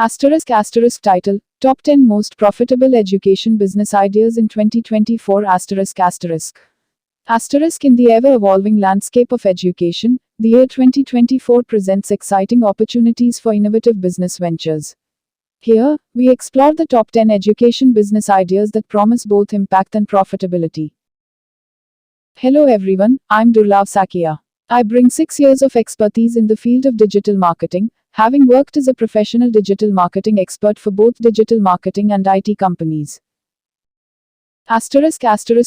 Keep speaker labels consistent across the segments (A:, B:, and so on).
A: Asterisk title, Top 10 Most Profitable Education Business Ideas in 2024 Asterisk in the ever-evolving landscape of education, the year 2024 presents exciting opportunities for innovative business ventures. Here, we explore the top 10 education business ideas that promise both impact and profitability. Hello everyone, I'm Durlav Sakia. I bring 6 years of expertise in the field of digital marketing, having worked as a professional digital marketing expert for both digital marketing and IT companies. Asterisk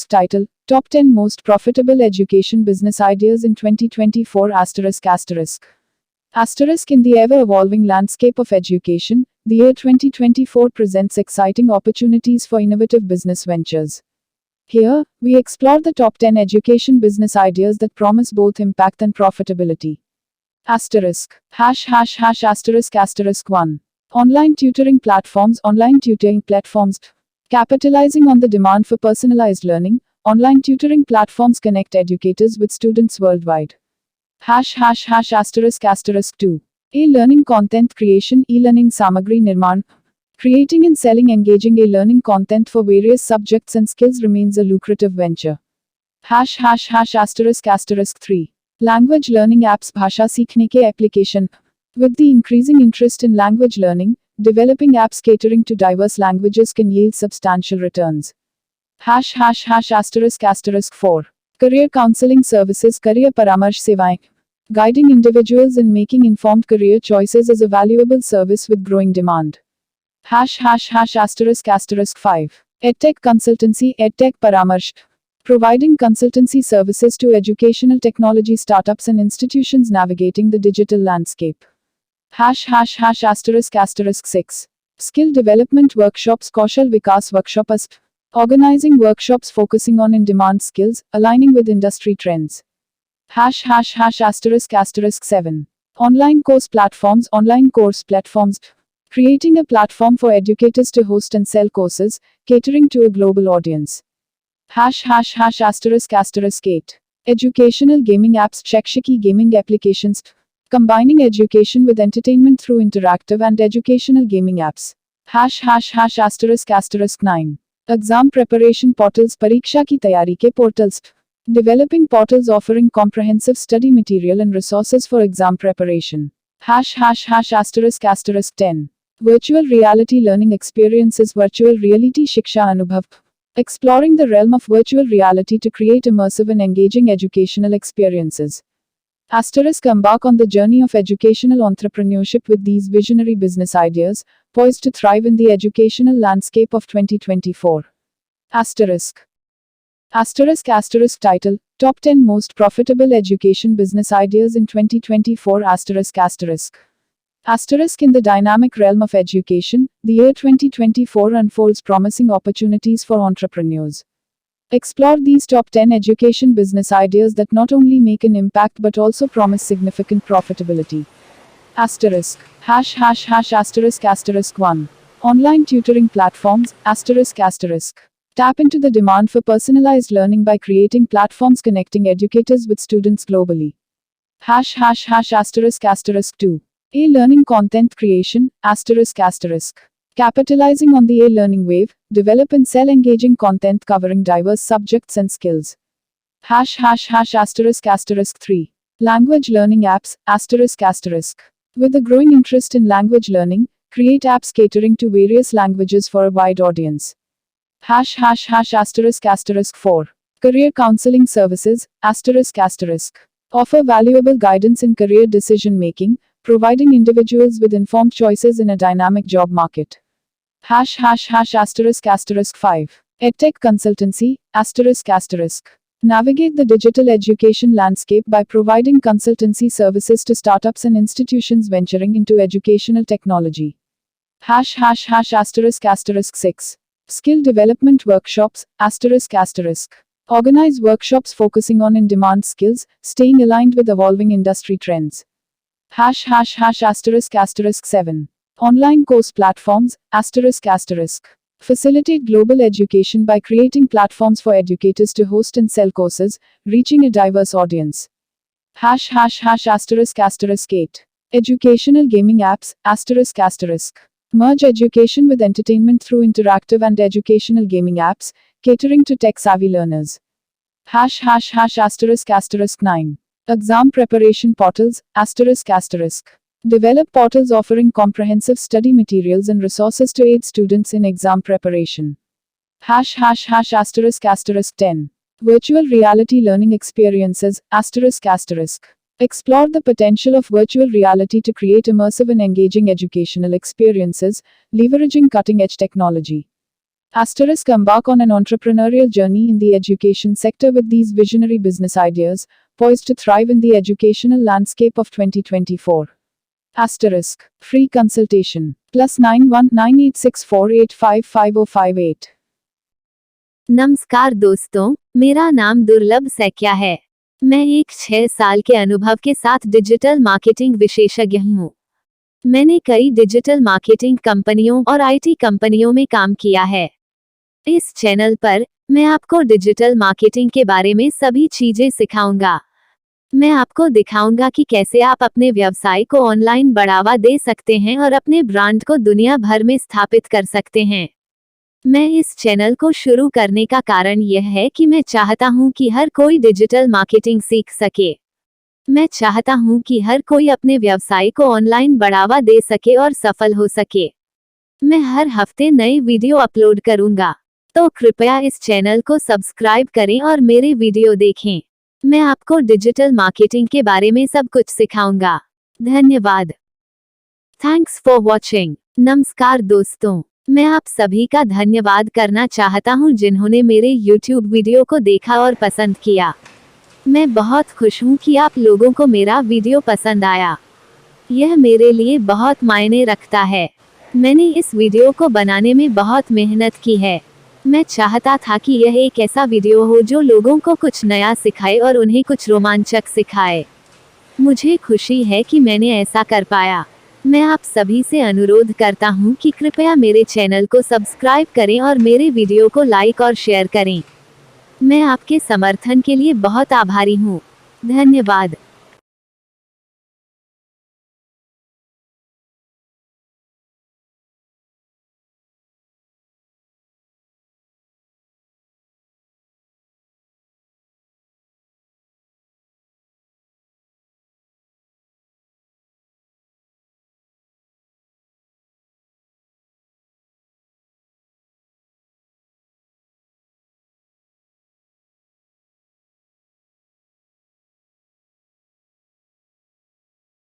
A: title, Top 10 Most Profitable Education Business Ideas in 2024 Asterisk in the ever-evolving landscape of education, the year 2024 presents exciting opportunities for innovative business ventures. Here, we explore the top 10 education business ideas that promise both impact and profitability. Asterisk 1. Online tutoring platforms. Capitalizing on the demand for personalized learning, online tutoring platforms connect educators with students worldwide. ***2. E-learning content creation. E-learning samagri nirman. Creating and selling engaging e-learning content for various subjects and skills remains a lucrative venture. ***3. Language learning apps. भाषा सीखने के application. With the increasing interest in language learning, developing apps catering to diverse languages can yield substantial returns. ***4. Career counseling services. Career परामर्श सेवाएं. Guiding individuals in making informed career choices is a valuable service with growing demand. ***5. EdTech consultancy. EdTech परामर्श. Providing consultancy services to educational technology startups and institutions navigating the digital landscape. ***6. Skill development workshops. Kaushal Vikas Workshops. Organizing workshops focusing on in-demand skills, aligning with industry trends. ***7. Online course platforms. Creating a platform for educators to host and sell courses, catering to a global audience. ***8. Educational gaming apps. Shekshiki gaming applications. Combining education with entertainment through interactive and educational gaming apps. ***9. Exam preparation portals. Pariksha ki tayari ke portals. Developing portals offering comprehensive study material and resources for exam preparation. ***10. Virtual reality learning experiences. Virtual reality Shiksha Anubhav. Exploring the realm of virtual reality to create immersive and engaging educational experiences. Embark on the journey of educational entrepreneurship with these visionary business ideas, poised to thrive in the educational landscape of 2024. Title, Top 10 Most Profitable Education Business Ideas in 2024 in the dynamic realm of education, the year 2024 unfolds promising opportunities for entrepreneurs. Explore these top 10 education business ideas that not only make an impact but also promise significant profitability. ***1. Online tutoring platforms. Tap into the demand for personalized learning by creating platforms connecting educators with students globally. ***2. E-learning content creation. Capitalizing on the e-learning wave, develop and sell engaging content covering diverse subjects and skills. ***3. Language learning apps. With the growing interest in language learning, create apps catering to various languages for a wide audience. ***4. Career counseling services. Offer valuable guidance in career decision making, providing individuals with informed choices in a dynamic job market. ***5. EdTech consultancy. Navigate the digital education landscape by providing consultancy services to startups and institutions venturing into educational technology. ***6. Skill development workshops. Organize workshops focusing on in-demand skills, staying aligned with evolving industry trends. ***7. Online course platforms. Facilitate global education by creating platforms for educators to host and sell courses, reaching a diverse audience. ***8. Educational gaming apps. Merge education with entertainment through interactive and educational gaming apps, catering to tech-savvy learners. ###***9. Exam preparation portals, ***. Develop portals offering comprehensive study materials and resources to aid students in exam preparation. ###**10. Virtual reality learning experiences, ***. Explore the potential of virtual reality to create immersive and engaging educational experiences, leveraging cutting-edge technology. Embark on an entrepreneurial journey in the education sector with these visionary business ideas, poised to thrive in the educational landscape of 2024. Free consultation. +91 9864855058.
B: नमस्कार दोस्तों, मेरा नाम दुर्लभ सैकिया है। मैं एक 6 साल के अनुभव के साथ डिजिटल मार्केटिंग विशेषज्ञ हूँ। मैंने कई डिजिटल मार्केटिंग कंपनियों और आईटी कंपनियों में काम किया है। इस चैनल पर मैं आपको डिजिटल मार्केटिंग के बारे में सभी चीजें सिखाऊंगा। मैं आपको दिखाऊंगा कि कैसे आप अपने व्यवसाय को ऑनलाइन बढ़ावा दे सकते हैं और अपने ब्रांड को दुनिया भर में स्थापित कर सकते हैं। मैं इस चैनल को शुरू करने का कारण यह है कि मैं चाहता हूं कि हर कोई डिजिटल मार्केटिंग सीख सके। मैं चाहता हूं कि हर कोई अपने व्यवसाय को ऑनलाइन बढ़ावा दे सके और सफल हो सके। मैं हर हफ्ते नए वीडियो अपलोड करूंगा, तो कृपया इस चैनल को सब्सक्राइब करें और मेरे वीडियो देखें। मैं आपको डिजिटल मार्केटिंग के बारे में सब कुछ सिखाऊंगा। धन्यवाद। Thanks for watching. नमस्कार दोस्तों, मैं आप सभी का धन्यवाद करना चाहता हूं जिन्होंने मेरे YouTube वीडियो को देखा और पसंद किया। मैं बहुत खुश हूं कि आप लोगों को मेरा वीडियो पसंद आया। यह मेरे लिए बहुत मायने रखता है। मैंने इस वीडियो को बनाने में बहुत मेहनत की है। मैं चाहता था कि यह एक ऐसा वीडियो हो जो लोगों को कुछ नया सिखाए और उन्हें कुछ रोमांचक सिखाए। मुझे खुशी है कि मैंने ऐसा कर पाया। मैं आप सभी से अनुरोध करता हूं कि कृपया मेरे चैनल को सब्सक्राइब करें और मेरे वीडियो को लाइक और शेयर करें। मैं आपके समर्थन के लिए बहुत आभारी हूं। धन्यवाद।